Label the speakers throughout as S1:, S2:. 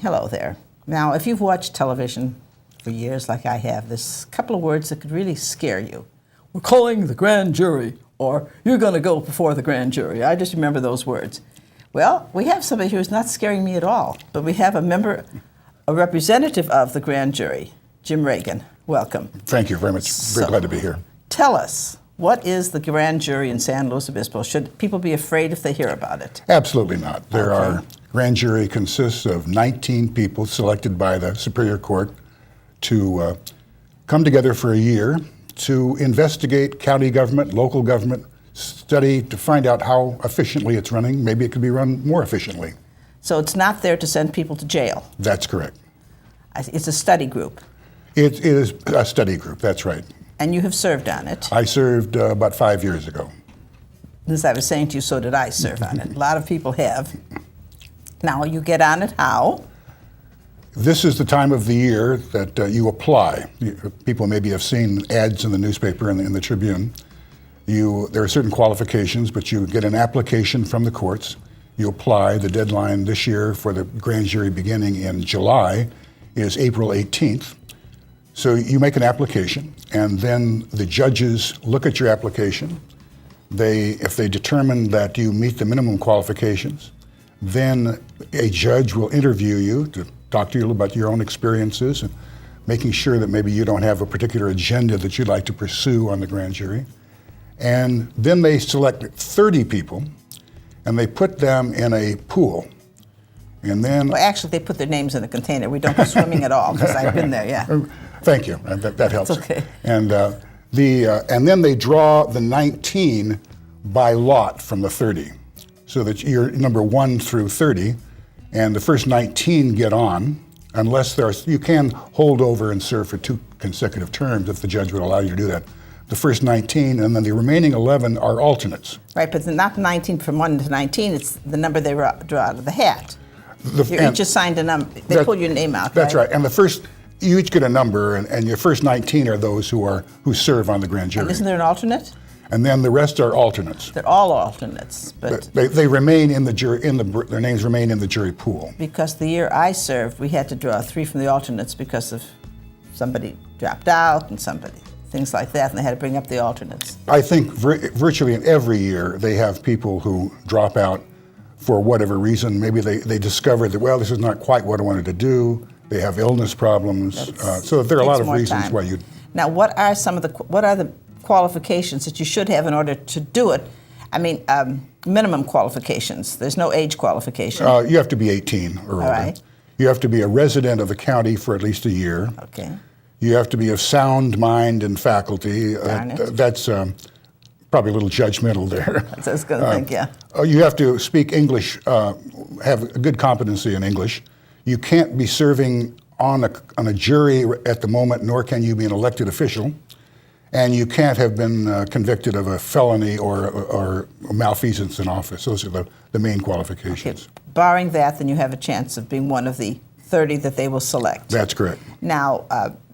S1: Hello there. Now, if you've watched television for years like I have, there's a couple of words that could really scare you. We're calling the grand jury, or you're going to go before the grand jury. I just remember those words. Well, we have somebody who's not scaring me at all, but we have a representative of the grand jury, Jim Reagan. Welcome.
S2: Thank you very much. Very glad to be here.
S1: Tell us, what is the grand jury in San Luis Obispo? Should people be afraid if they hear about it?
S2: Absolutely not. Our grand jury consists of 19 people selected by the Superior Court to come together for a year to investigate county government, local government, study to find out how efficiently it's running. Maybe it could be run more efficiently.
S1: So it's not there to send people to jail?
S2: That's correct.
S1: It's a study group?
S2: It is a study group, that's right.
S1: And you have served on it?
S2: I served about 5 years ago.
S1: As I was saying to you, so did I serve on it. A lot of people have. Now, you get on it how?
S2: This is the time of the year that you apply. People maybe have seen ads in the newspaper and in the Tribune. There are certain qualifications, but you get an application from the courts. You apply. The deadline this year for the grand jury beginning in July is April 18th. So you make an application, and then the judges look at your application. If they determine that you meet the minimum qualifications, then a judge will interview you to talk to you about your own experiences and making sure that maybe you don't have a particular agenda that you'd like to pursue on the grand jury. And then they select 30 people, and they put them in a pool. And then,
S1: well, actually, they put their names in a container. We don't go swimming at all, because I've been there, yeah.
S2: Thank you. That helps.
S1: It's okay.
S2: And then they draw the 19 by lot from the 30, so that you're number 1 through 30, and the first 19 get on, unless you can hold over and serve for 2 consecutive terms if the judge would allow you to do that. The first 19, and then the remaining 11 are alternates. Right,
S1: but not 19 from 1 to 19. It's the number they draw out of the hat. You're each assigned a number. They pull your name out.
S2: That's right. And you each get a number, and your first 19 are those who serve on the grand jury.
S1: And isn't there an alternate?
S2: And then the rest are alternates.
S1: They're all alternates, but
S2: they remain in the jury. Their names remain in the jury pool.
S1: Because the year I served, we had to draw 3 from the alternates because of somebody dropped out and things like that, and they had to bring up the alternates.
S2: I think virtually in every year they have people who drop out for whatever reason. Maybe they discover that, well, this is not quite what I wanted to do. They have illness problems. So there are a lot of reasons why you...
S1: Now, what are the qualifications that you should have in order to do it? I mean, minimum qualifications. There's no age qualification.
S2: You have to be 18 or older.
S1: All right.
S2: You have to be a resident of the county for at least a year.
S1: Okay.
S2: You have to be of sound mind and faculty. That's probably a little judgmental there.
S1: That's what I was going to think, yeah.
S2: You have to speak English, have a good competency in English. You can't be serving on a jury at the moment, nor can you be an elected official. And you can't have been convicted of a felony or malfeasance in office. Those are the main qualifications.
S1: Okay. Barring that, then you have a chance of being one of the 30 that they will select.
S2: That's correct.
S1: Now,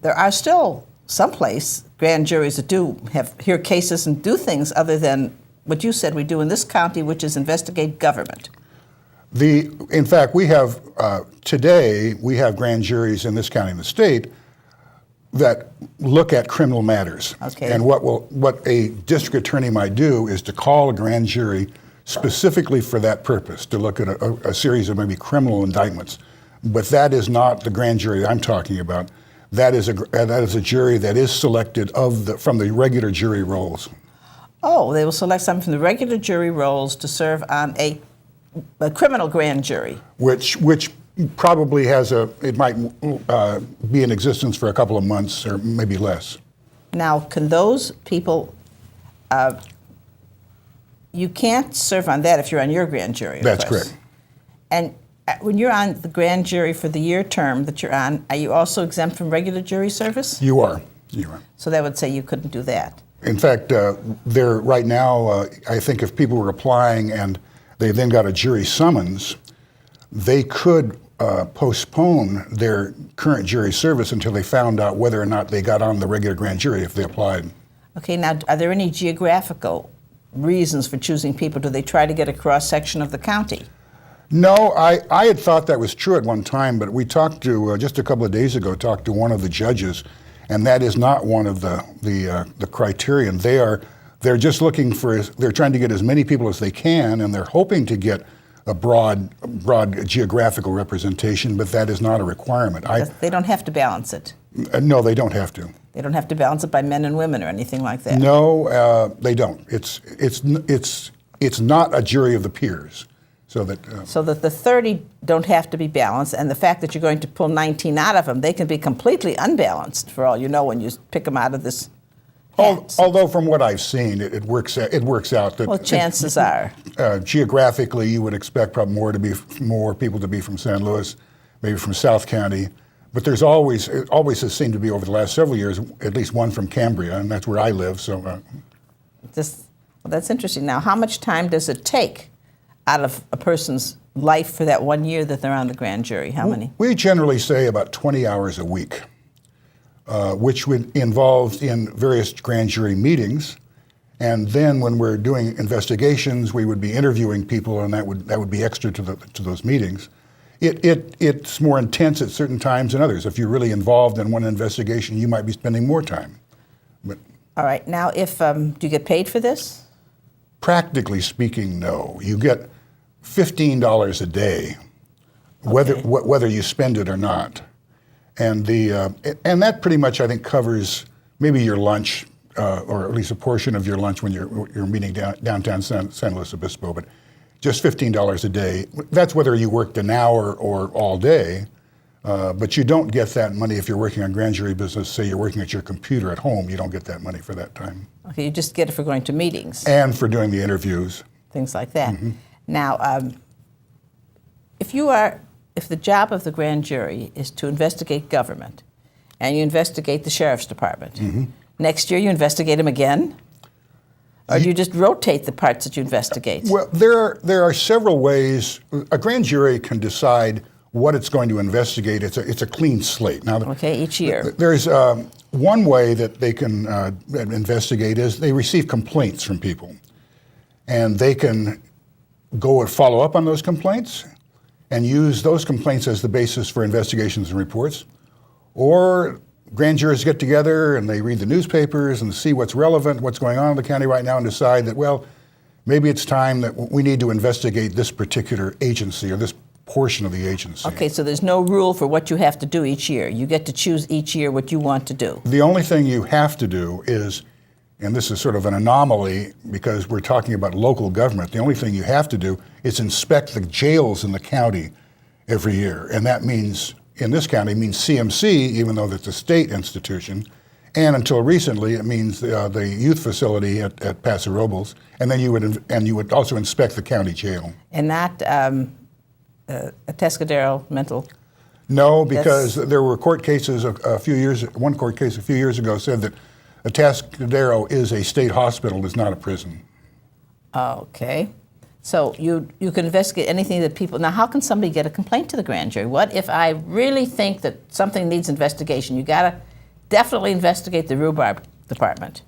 S1: there are still someplace grand juries that hear cases and do things other than what you said we do in this county, which is investigate government.
S2: In fact, today we have grand juries in this county and the state that look at criminal matters.
S1: Okay.
S2: And what a district attorney might do is to call a grand jury specifically for that purpose, to look at a series of maybe criminal indictments. But that is not the grand jury I'm talking about. That is a jury that is selected from the regular jury rolls.
S1: Oh, they will select someone from the regular jury rolls to serve on a criminal grand jury.
S2: Which probably it might be in existence for a couple of months or maybe less.
S1: Now, can those people, you can't serve on that if you're on your grand jury, of
S2: That's
S1: course.
S2: correct.
S1: And when you're on the grand jury for the year term that you're on, are you also exempt from regular jury service?
S2: You are.
S1: So that would say you couldn't do that.
S2: In fact, right now, I think if people were applying and they then got a jury summons, they could postpone their current jury service until they found out whether or not they got on the regular grand jury if they applied.
S1: Okay, now, are there any geographical reasons for choosing people? Do they try to get a cross-section of the county?
S2: No, I had thought that was true at one time, but we talked to, just a couple of days ago, talked to one of the judges, and that is not one of the criterion. They're just looking for, they're trying to get as many people as they can, and they're hoping to get a broad geographical representation, but that is not a requirement.
S1: They don't have to balance it.
S2: No, they don't have to.
S1: They don't have to balance it by men and women or anything like that.
S2: No, they don't. It's not a jury of the peers. So that
S1: the 30 don't have to be balanced, and the fact that you're going to pull 19 out of them, they can be completely unbalanced for all you know when you pick them out of this.
S2: Although from what I've seen, it works out that.
S1: Well, chances are.
S2: Geographically, you would expect probably more people to be from San Luis, maybe from South County, but it always has seemed to be over the last several years at least one from Cambria, and that's where I live. So.
S1: Well, that's interesting. Now, how much time does it take out of a person's life for that 1 year that they're on the grand jury? How many?
S2: We generally say about 20 hours a week, which would involve in various grand jury meetings. And then when we're doing investigations, we would be interviewing people, and that would be extra to those meetings. It's more intense at certain times than others. If you're really involved in one investigation, you might be spending more time. But
S1: all right. Now, do you get paid for this?
S2: Practically speaking, no. You get $15 a day, whether you spend it or not, and that pretty much I think covers maybe your lunch, or at least a portion of your lunch when you're meeting downtown San Luis Obispo. But just $15 a day. That's whether you worked an hour or all day. But you don't get that money if you're working on grand jury business. Say you're working at your computer at home, you don't get that money for that time.
S1: Okay, you just get it for going to meetings.
S2: And for doing the interviews.
S1: Things like that.
S2: Mm-hmm.
S1: Now, if the job of the grand jury is to investigate government, and you investigate the sheriff's department,
S2: mm-hmm.
S1: next year you investigate them again? Or do you just rotate the parts that you investigate?
S2: Well, there are several ways. A grand jury can decide what it's going to investigate. It's a clean slate. Now,
S1: each year.
S2: There's one way that they can investigate is they receive complaints from people, and they can go and follow up on those complaints and use those complaints as the basis for investigations and reports. Or grand jurors get together and they read the newspapers and see what's relevant, what's going on in the county right now, and decide that, well, maybe it's time that we need to investigate this particular agency or this portion of the agency.
S1: Okay, so there's no rule for what you have to do each year. You get to choose each year what you want to do.
S2: The only thing you have to do is, and this is sort of an anomaly because we're talking about local government, the only thing you have to do is inspect the jails in the county every year. And that means, in this county, means CMC, even though that's a state institution. And until recently, it means the youth facility at Paso Robles. And then you would also inspect the county jail.
S1: And not a Tescadero mental?
S2: No, because there were court cases one court case a few years ago said that a Tascadero is a state hospital, is not a prison.
S1: Okay. So you can investigate anything that people... Now, how can somebody get a complaint to the grand jury? What if I really think that something needs investigation? You got to definitely investigate the rhubarb department.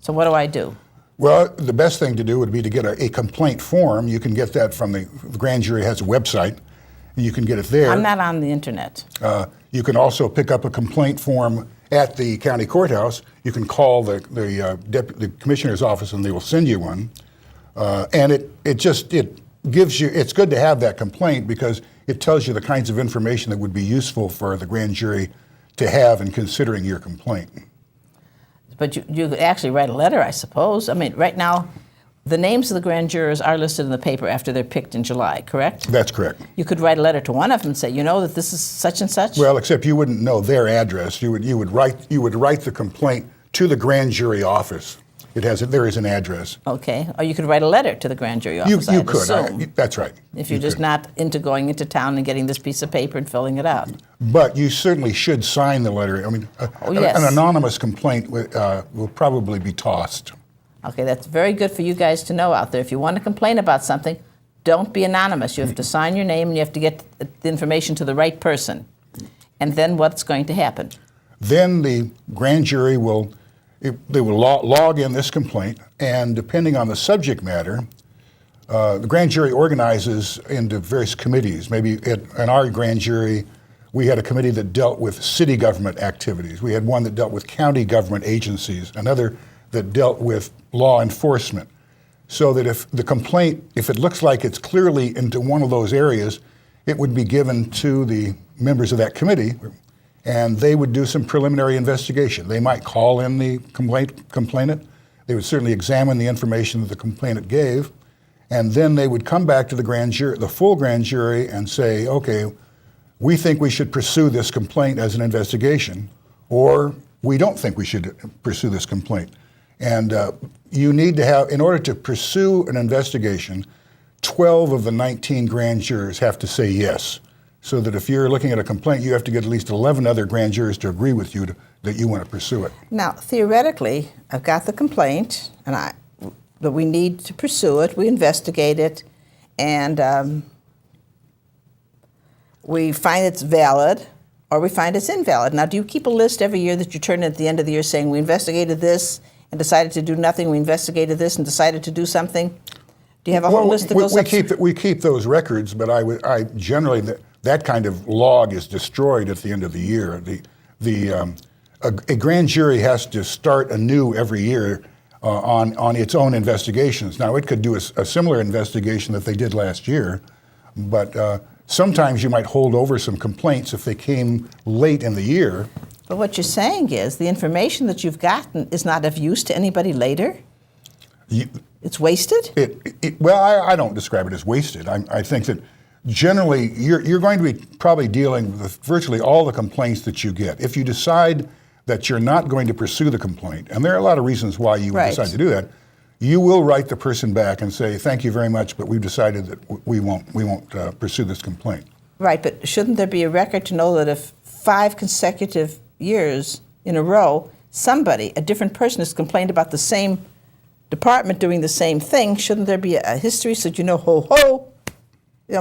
S1: So what do I do?
S2: Well, the best thing to do would be to get a complaint form. You can get that from the grand jury has a website, and you can get it there.
S1: I'm not on the internet.
S2: You can also pick up a complaint form at the county courthouse. You can call the commissioner's office, and they will send you one. And it gives you. It's good to have that complaint because it tells you the kinds of information that would be useful for the grand jury to have in considering your complaint.
S1: But you could actually write a letter, I suppose. I mean, right now, the names of the grand jurors are listed in the paper after they're picked in July, correct?
S2: That's correct. You
S1: could write a letter to one of them and say, you know that this is such and such?
S2: Well, except you wouldn't know their address. You would write the complaint to the grand jury office. There is an address.
S1: Okay. Or you could write a letter to the grand jury office.
S2: You could. That's right.
S1: If you're just not into going into town and getting this piece of paper and filling it out.
S2: But you certainly should sign the letter. I mean,
S1: yes.
S2: An anonymous complaint will probably be tossed.
S1: Okay, that's very good for you guys to know out there. If you want to complain about something, don't be anonymous. You have to sign your name and you have to get the information to the right person. And then what's going to happen? Then
S2: the grand jury will log in this complaint, and depending on the subject matter, The grand jury organizes into various committees. Maybe in our grand jury, we had a committee that dealt with city government activities. We had one that dealt with county government agencies, another that dealt with law enforcement. So that if the complaint, if it looks like it's clearly into one of those areas, it would be given to the members of that committee, and they would do some preliminary investigation. They might call in the complainant. They would certainly examine the information that the complainant gave, and then they would come back to the grand jury, the full grand jury, and say, okay, we think we should pursue this complaint as an investigation, or we don't think we should pursue this complaint. And you need to have, in order to pursue an investigation, 12 of the 19 grand jurors have to say yes. So that if you're looking at a complaint, you have to get at least 11 other grand jurors to agree with you that you want to pursue it.
S1: Now, theoretically, I've got the complaint, and that we need to pursue it. We investigate it, and we find it's valid, or we find it's invalid. Now, do you keep a list every year that you turn in at the end of the year saying, we investigated this and decided to do nothing, we investigated this and decided to do something? Do you have a whole list that goes up?
S2: We keep those records, but I generally, that kind of log is destroyed at the end of the year. A grand jury has to start anew every year on its own investigations. Now, it could do a similar investigation that they did last year, but sometimes you might hold over some complaints if they came late in the year.
S1: But what you're saying is the information that you've gotten is not of use to anybody later? It's wasted?
S2: Well, I don't describe it as wasted. I think that generally you're going to be probably dealing with virtually all the complaints that you get. If you decide that you're not going to pursue the complaint, and there are a lot of reasons why you would decide to do that, you will write the person back and say, thank you very much, but we've decided that we won't pursue this complaint. Right,
S1: but shouldn't there be a record to know that if 5 consecutive years in a row, a different person has complained about the same department doing the same thing, shouldn't there be a history so that you know,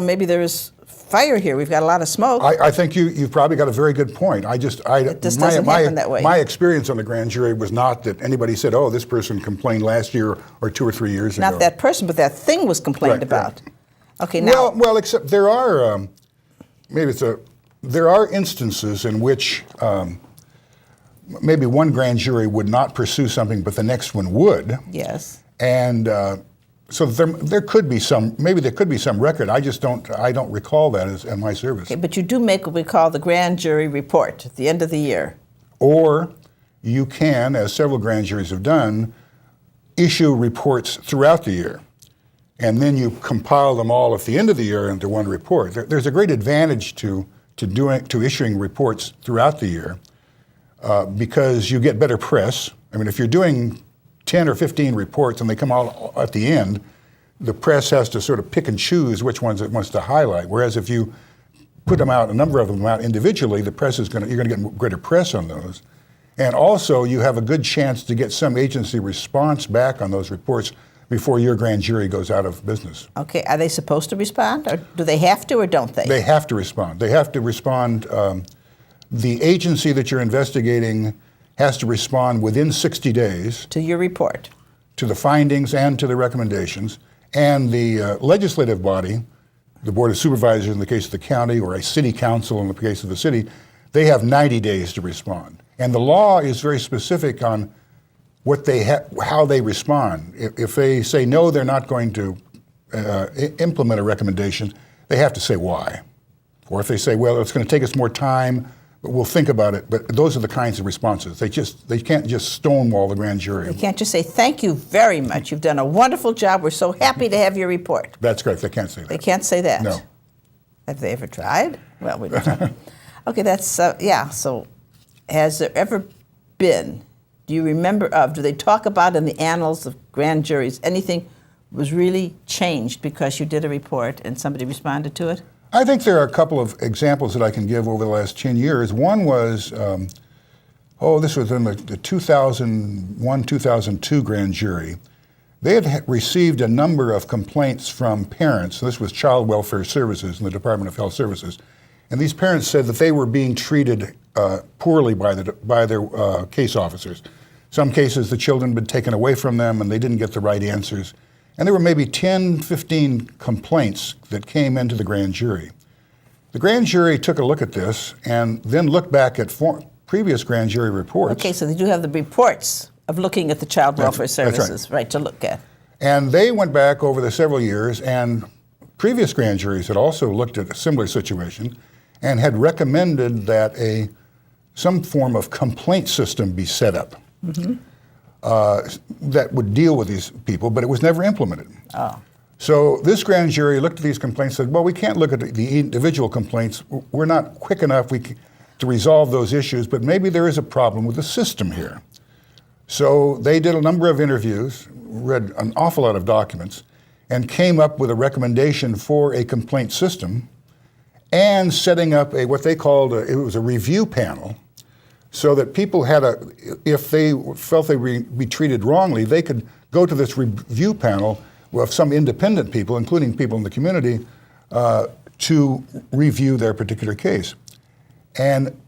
S1: maybe there is fire here, we've got a lot of smoke?
S2: I think you've probably got a very good point.
S1: It just doesn't happen that way.
S2: My experience on the grand jury was not that anybody said, oh, this person complained last year or 2 or 3 years ago.
S1: Not that person, but that thing was complained about. Right. Okay, now.
S2: Well, except there are, there are instances in which maybe one grand jury would not pursue something, but the next one would.
S1: Yes.
S2: And so there could be some record. I don't recall that in my service.
S1: Okay, but you do make what we call the grand jury report at the end of the year.
S2: Or you can, as several grand juries have done, issue reports throughout the year. And then you compile them all at the end of the year into one report. There's a great advantage to issuing reports throughout the year because you get better press. I mean, if you're doing 10 or 15 reports and they come out at the end, the press has to sort of pick and choose which ones it wants to highlight. Whereas if you put them out, a number of them out individually, you're going to get greater press on those. And also you have a good chance to get some agency response back on those reports before your grand jury goes out of business.
S1: Okay, are they supposed to respond, or do they have to, or don't they?
S2: They have to respond. They have to respond. The agency that you're investigating has to respond within 60 days.
S1: To your report.
S2: To the findings and to the recommendations. And the legislative body, the Board of Supervisors in the case of the county, or a city council in the case of the city, they have 90 days to respond. And the law is very specific on how they respond. If they say no, they're not going to implement a recommendation, they have to say why. Or if they say, well, it's going to take us more time, but we'll think about it. But those are the kinds of responses. They can't just stonewall the grand jury.
S1: They can't just say, thank you very much. You've done a wonderful job. We're so happy to have your report.
S2: That's correct. They can't say that.
S1: They can't say that?
S2: No.
S1: Have they ever tried? Well, we don't know. Okay, that's, so has there ever been, do you remember do they talk about in the annals of grand juries, anything was really changed because you did a report and somebody responded to it?
S2: I think there are a couple of examples that I can give over the last 10 years. One was, this was in the 2001-2002 grand jury. They had received a number of complaints from parents. This was Child Welfare Services in the Department of Health Services. And these parents said that they were being treated poorly by their case officers. Some cases, the children had been taken away from them and they didn't get the right answers. And there were maybe 10, 15 complaints that came into the grand jury. The grand jury took a look at this and then looked back at previous grand jury reports.
S1: Okay, so they do have the reports of looking at the child welfare services, right, to look at.
S2: And they went back over the several years, and previous grand juries had also looked at a similar situation and had recommended that some form of complaint system be set up that would deal with these people, but it was never implemented.
S1: Oh.
S2: So this grand jury looked at these complaints and said, well, we can't look at the individual complaints. We're not quick enough to resolve those issues, but maybe there is a problem with the system here. So they did a number of interviews, read an awful lot of documents, and came up with a recommendation for a complaint system and setting up what they called it was a review panel, so that people had if they felt they were be treated wrongly, they could go to this review panel of some independent people, including people in the community, to review their particular case. And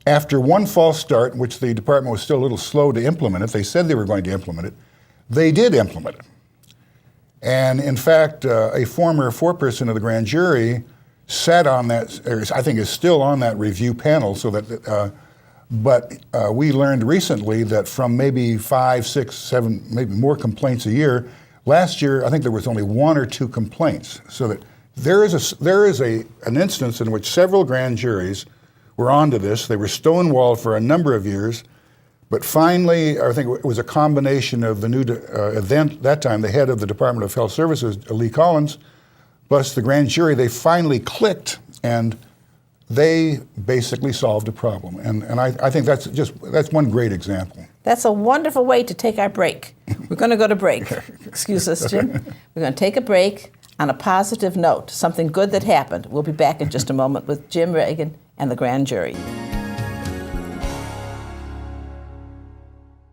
S2: after one false start, in which the department was still a little slow to implement it, they said they were going to implement it, they did implement it. And in fact, a former foreperson of the grand jury sat on that, or I think is still on that review panel, so that, but we learned recently that from maybe 5, 6, 7, maybe more complaints a year, last year I think there was only 1 or 2 complaints. So that there is an instance in which several grand juries were onto this. They were stonewalled for a number of years, but finally, I think it was a combination of the new event that time, the head of the Department of Health Services, Lee Collins, plus the grand jury, they finally clicked, and they basically solved a problem. And I think that's one great example.
S1: That's a wonderful way to take our break. We're going to go to break. Excuse us, Jim. We're going to take a break on a positive note, something good that happened. We'll be back in just a moment with Jim Reagan and the grand jury.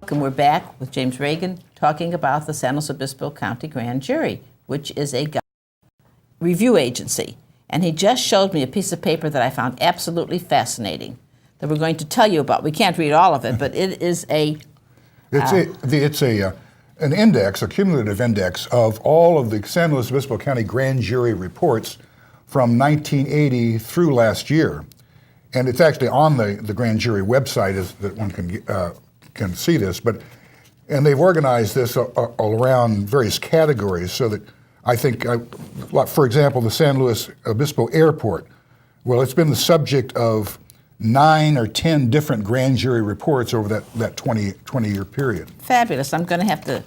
S1: And we're back with James Reagan talking about the San Luis Obispo County Grand Jury, which is a review agency. And he just showed me a piece of paper that I found absolutely fascinating that we're going to tell you about. We can't read all of it, but it is
S2: It's an index, a cumulative index of all of the San Luis Obispo County Grand Jury reports from 1980 through last year. And it's actually on the grand jury website that one can see this. And they've organized this all around various categories, so that I think, for example, the San Luis Obispo Airport, well, it's been the subject of 9 or 10 different grand jury reports over that 20-year period.
S1: Fabulous. I'm going to have to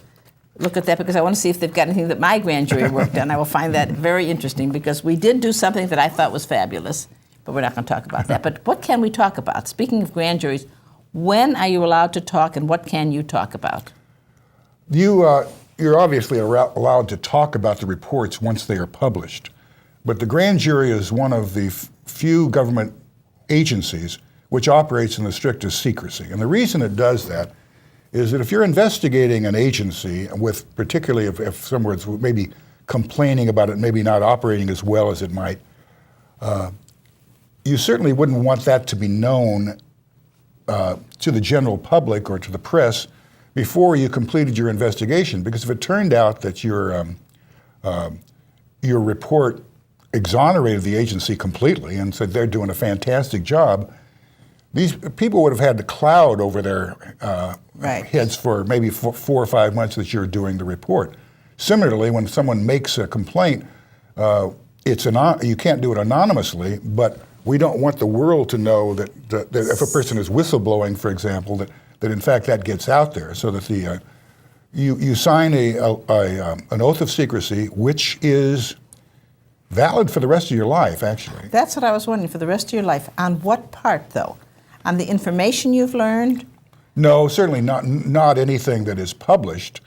S1: look at that because I want to see if they've got anything that my grand jury worked on. I will find that very interesting because we did do something that I thought was fabulous, but we're not going to talk about that. But what can we talk about? Speaking of grand juries, when are you allowed to talk and what can you talk about?
S2: You're obviously allowed to talk about the reports once they are published, but the grand jury is one of the few government agencies which operates in the strictest secrecy. And the reason it does that is that if you're investigating an agency, particularly if someone's maybe complaining about it, maybe not operating as well as it might, you certainly wouldn't want that to be known to the general public or to the press before you completed your investigation. Because if it turned out that your report exonerated the agency completely and said they're doing a fantastic job, these people would have had the cloud over their heads for maybe 4 or 5 months that you're doing the report. Similarly, when someone makes a complaint, you can't do it anonymously, but we don't want the world to know that if a person is whistleblowing, for example, that in fact that gets out there, so that you sign an oath of secrecy, which is valid for the rest of your life, actually.
S1: That's what I was wondering, for the rest of your life. On what part, though? On the information you've learned?
S2: No, certainly not anything that is published.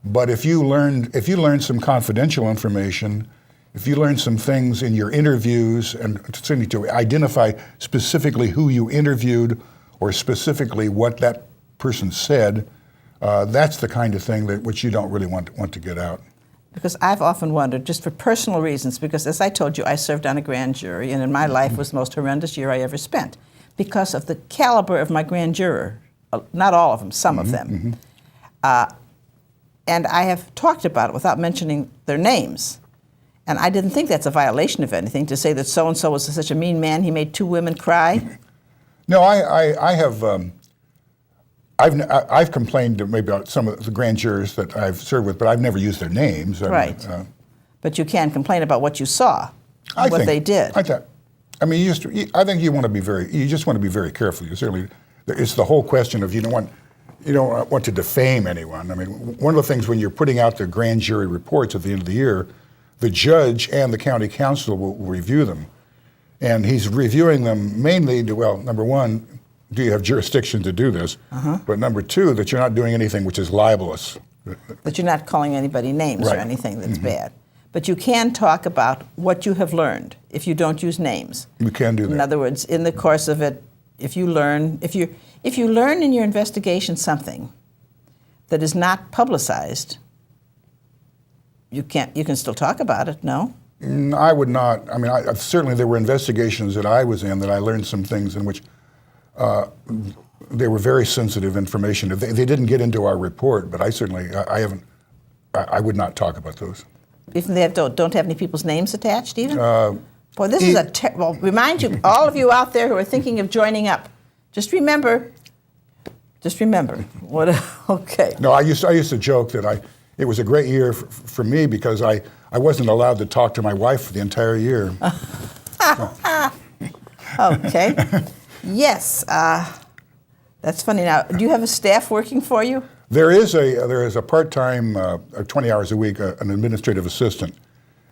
S2: But if you learn some confidential information, if you learn some things in your interviews, and certainly to identify specifically who you interviewed or specifically what that person said, that's the kind of thing which you don't really want to get out.
S1: Because I've often wondered, just for personal reasons, because as I told you, I served on a grand jury, and in my life was the most horrendous year I ever spent because of the caliber of my grand juror. Not all of them, some of them. And I have talked about it without mentioning their names. And I didn't think that's a violation of anything to say that so-and-so was such a mean man, he made 2 women cry.
S2: No, I have. I've complained maybe about some of the grand jurors that I've served with, but I've never used their names.
S1: Right. But you can complain about what you saw, what they did.
S2: I mean, I think you want to be you just want to be very careful. You certainly, it's the whole question of you don't want to defame anyone. I mean, one of the things when you're putting out the grand jury reports at the end of the year, the judge and the county council will review them. And he's reviewing them mainly to, well, number one, do you have jurisdiction to do this? But number 2, that you're not doing anything which is libelous.
S1: That you're not calling anybody names or anything that's bad. But you can talk about what you have learned if you don't use names.
S2: You can do that.
S1: In other words, in the course of it, if you learn in your investigation something that is not publicized, you can still talk about it, no?
S2: I would not. I mean, certainly there were investigations that I was in that I learned some things in which they were very sensitive information. They didn't get into our report, but I would not talk about those.
S1: Even they don't have any people's names attached even? Boy, this is well, remind you, all of you out there who are thinking of joining up, just remember, okay.
S2: No, I used to joke that it was a great year for me because I wasn't allowed to talk to my wife for the entire year.
S1: Okay. Yes. That's funny. Now, do you have a staff working for you?
S2: There is a part-time, 20 hours a week, an administrative assistant,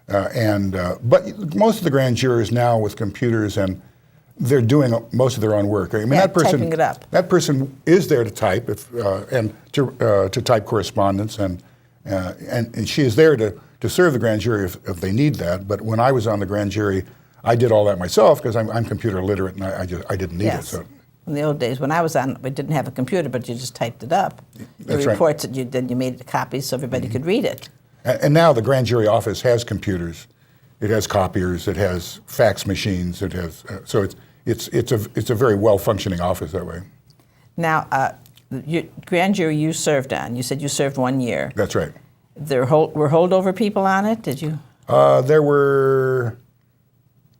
S2: but most of the grand jurors now with computers and they're doing most of their own work. I mean,
S1: typing it up.
S2: That person is there to type and to type correspondence, and she is there to serve the grand jury if they need that. But when I was on the grand jury, I did all that myself because I'm computer literate and I didn't need it. So.
S1: In the old days, when I was on, we didn't have a computer, but you just typed it up.
S2: That's
S1: the reports that then you made copies so everybody could read it.
S2: And now the grand jury office has computers, it has copiers, it has fax machines, it has so it's a very well functioning office that way.
S1: Now, grand jury you served on, you said you served 1 year.
S2: That's right.
S1: There were holdover people on it. Did you?
S2: There were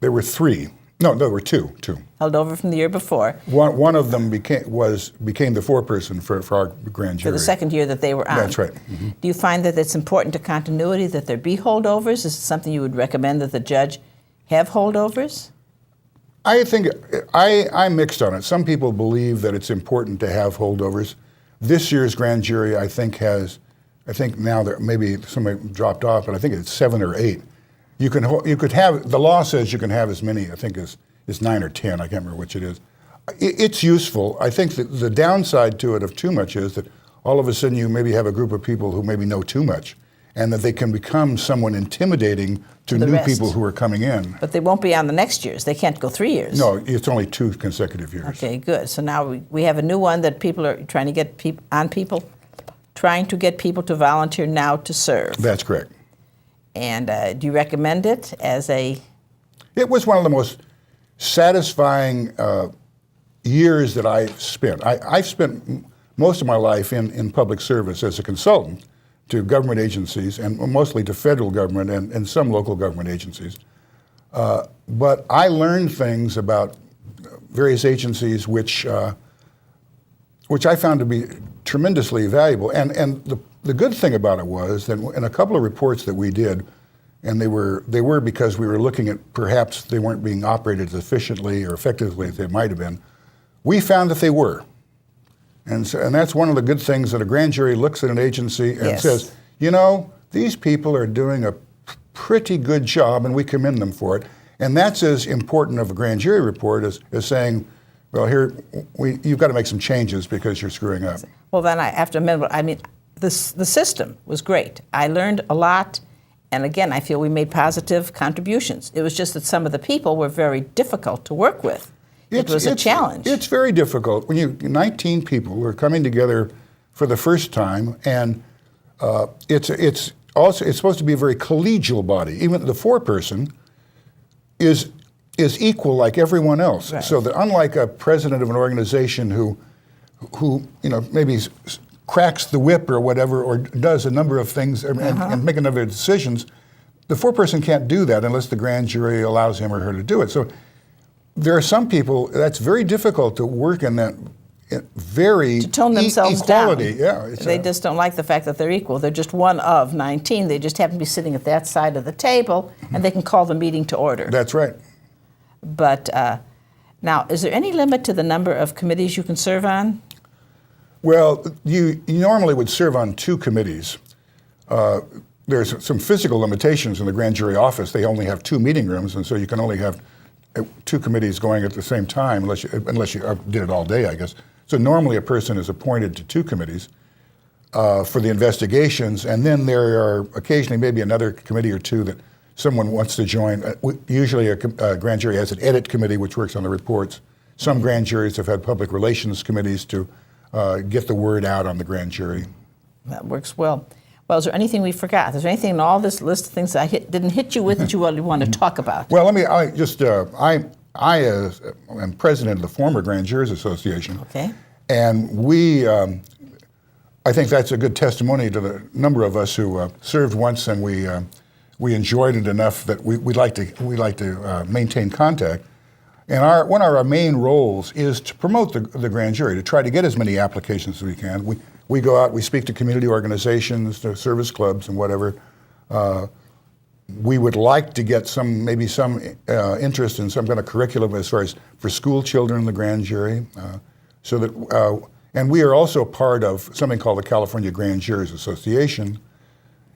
S2: 3. No, there were two.
S1: Held over from the year before.
S2: One of them became the foreperson for our grand jury.
S1: For the second year that they were on.
S2: That's right. Mm-hmm.
S1: Do you find that it's important to continuity that there be holdovers? Is it something you would recommend that the judge have holdovers?
S2: I think I'm mixed on it. Some people believe that it's important to have holdovers. This year's grand jury, I think now there maybe somebody dropped off, but I think it's 7 or 8. You could have, the law says you can have as many, I think is 9 or 10, I can't remember which it is. It's useful. I think that the downside to it of too much is that all of a sudden you maybe have a group of people who maybe know too much and that they can become someone intimidating to new people who are coming in.
S1: But they won't be on the next years. They can't go 3 years.
S2: No, it's only 2 consecutive years.
S1: Okay, good. So now we have a new one that people are trying to get trying to get people to volunteer now to serve.
S2: That's correct.
S1: And do you recommend it as a?
S2: It was one of the most satisfying years that I've spent. I've spent most of my life in public service as a consultant to government agencies and mostly to federal government and some local government agencies. But I learned things about various agencies which I found to be tremendously valuable. And the good thing about it was that in a couple of reports that we did, and they were because we were looking at perhaps they weren't being operated as efficiently or effectively as they might have been, we found that they were. And that's one of the good things that a grand jury looks at an agency and says, you know, these people are doing a pretty good job and we commend them for it. And that's as important of a grand jury report as saying, well, you've got to make some changes because you're screwing up. Well,
S1: then I have to admit, I mean, the system was great. I learned a lot, and again, I feel we made positive contributions. It was just that some of the people were very difficult to work with. It was a challenge.
S2: It's very difficult when 19 people were coming together for the first time, and it's supposed to be a very collegial body. Even the foreperson is equal like everyone else. Right. So that unlike a president of an organization who maybe cracks the whip or whatever, or does a number of things and make a number of decisions, the foreperson can't do that unless the grand jury allows him or her to do it. So there are some people that's very difficult to work in that very
S1: to tone themselves
S2: equality.
S1: down.
S2: Yeah,
S1: they just don't like the fact that they're equal. They're just one of 19. They just happen to be sitting at that side of the table, and they can call the meeting to order.
S2: That's right.
S1: But now, is there any limit to the number of committees you can serve on?
S2: Well, you normally would serve on 2 committees. There's some physical limitations in the grand jury office. They only have 2 meeting rooms, and so you can only have 2 committees going at the same time, unless you did it all day, I guess. So normally a person is appointed to 2 committees for the investigations, and then there are occasionally maybe another committee or 2 that someone wants to join. Usually a grand jury has an edit committee which works on the reports. Some grand juries have had public relations committees to get the word out on the grand jury.
S1: That works well. Well, is there anything we forgot? Is there anything in all this list of things that I didn't hit you with that you really want to talk about?
S2: Well, I am president of the former Grand Jurors Association.
S1: Okay.
S2: And I think that's a good testimony to the number of us who served once, and we enjoyed it enough that we'd like to maintain contact. And one of our main roles is to promote the grand jury, to try to get as many applications as we can. We go out, we speak to community organizations, to service clubs and whatever. We would like to get some interest in some kind of curriculum as far as for school children in the grand jury. And we are also part of something called the California Grand Jurors Association,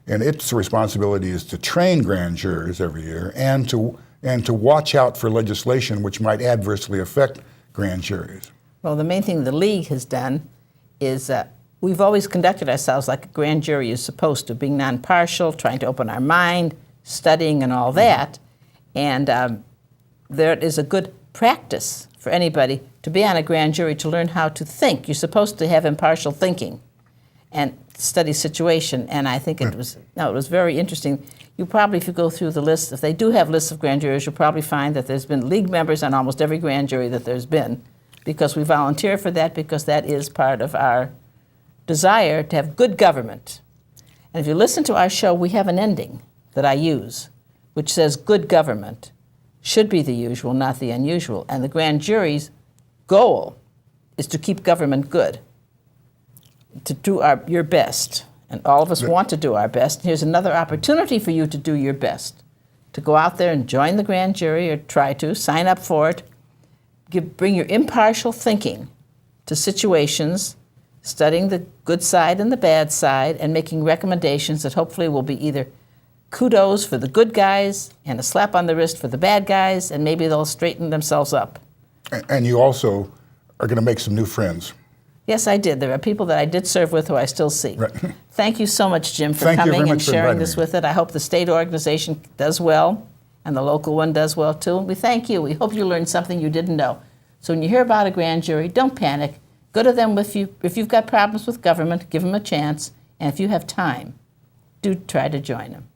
S2: and its responsibility is to train grand jurors every year and to watch out for legislation which might adversely affect grand juries.
S1: Well, the main thing the league has done is we've always conducted ourselves like a grand jury is supposed to, being non-partial, trying to open our mind, studying and all that. And there is a good practice for anybody to be on a grand jury to learn how to think. You're supposed to have impartial thinking and study situation. And I think it was very interesting. You probably, if you go through the list, if they do have lists of grand jurors, you'll probably find that there's been league members on almost every grand jury that there's been, because we volunteer for that, because that is part of our desire to have good government. And if you listen to our show, we have an ending that I use, which says good government should be the usual, not the unusual. And the grand jury's goal is to keep government good, to do your best. And all of us want to do our best. Here's another opportunity for you to do your best, to go out there and join the grand jury, or try to, sign up for it, bring your impartial thinking to situations, studying the good side and the bad side, and making recommendations that hopefully will be either kudos for the good guys and a slap on the wrist for the bad guys, and maybe they'll straighten themselves up.
S2: And you also are going to make some new friends.
S1: Yes, I did. There are people that I did serve with who I still see.
S2: Right.
S1: Thank you so much, Jim, for
S2: Thank you
S1: coming
S2: very
S1: and
S2: much for
S1: sharing
S2: inviting
S1: this
S2: me.
S1: with it. I hope the state organization does well, and the local one does well, too. We thank you. We hope you learned something you didn't know. So when you hear about a grand jury, don't panic. Go to them if you've got problems with government, give them a chance. And if you have time, do try to join them.